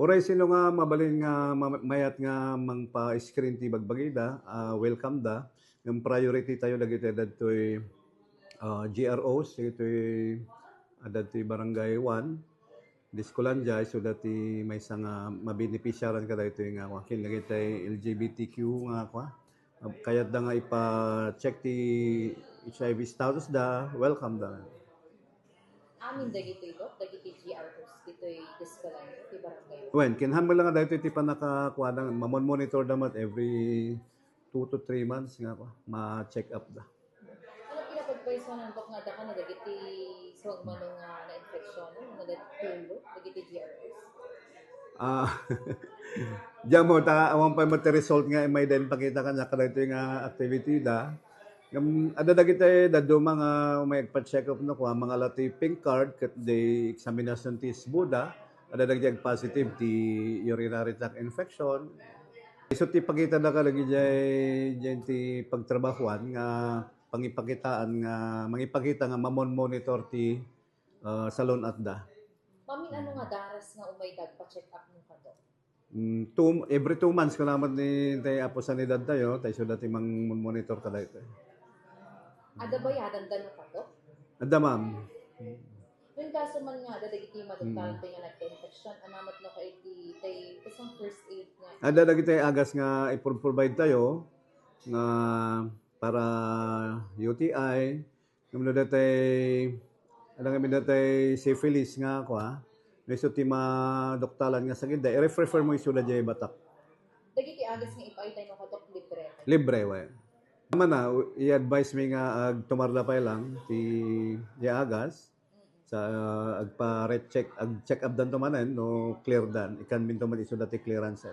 Oray sino nga mabalin nga mayat nga mangpa-screen ti bagbagida, welcome da. Yung priority tayo dagiti dadtoy GROs dagitoy dadtoy barangay 1 Discolandia so dati may nga mabenepisyaran ka dagitoy nga wakin dagitoy LGBTQ nga kwa. Kayat da nga ipa-check ti HIV status da, welcome da. Amin dagitoy dagiti GROs ditoy Discolandia ti barangay. When kinaham mo lang nga dagitoy ti panakakuha da mamon-monitor damat every 2 to 3 months nga kwa ma-check up da. Ano pinapagpayso ng dok nga da ka na dagiti suwag man nga na-infeksyon nga dagiti dagiti GROs? Diyan mo, awang pa mo result nga may din pakita ka na kadagitoy nga activity da. Ada dagiti dadto mga may pa-check up no kwa mga lati pink card kat the examination test buda ada dagiti positive ti urinary tract infection. So ti pakita na ka lagi diyan ti pagtrabahuan nga pangipakitaan nga mangipakita nga mamon-monitor ti salon at da. Mamin ano nga daras nga umaydag pa-check up mo ka do? Every 2 months ko naman ni tayo apo sanidad tayo, tayo so dati mang monitor ka dito. Ada bayadan da no ka do? Ada ma'am. Yung kaso man nga dagiti madugtaran nga nagka-infection anamat no kay ti tay isang first aid nga. Ada dagiti agas nga i-provide tayo nga para UTI, ngam dati ada nga dati syphilis nga kwa. Meso ti madoktalan nga sakit da i-refer mo isu da jay batak. Dagiti agas nga ipaitay no ka dok libre. Libre wa. Naman na i-advise mi nga tumarla pa lang ti agas sa agpa-check up dan to manen no clear dan ikan minto man isu dati clearance.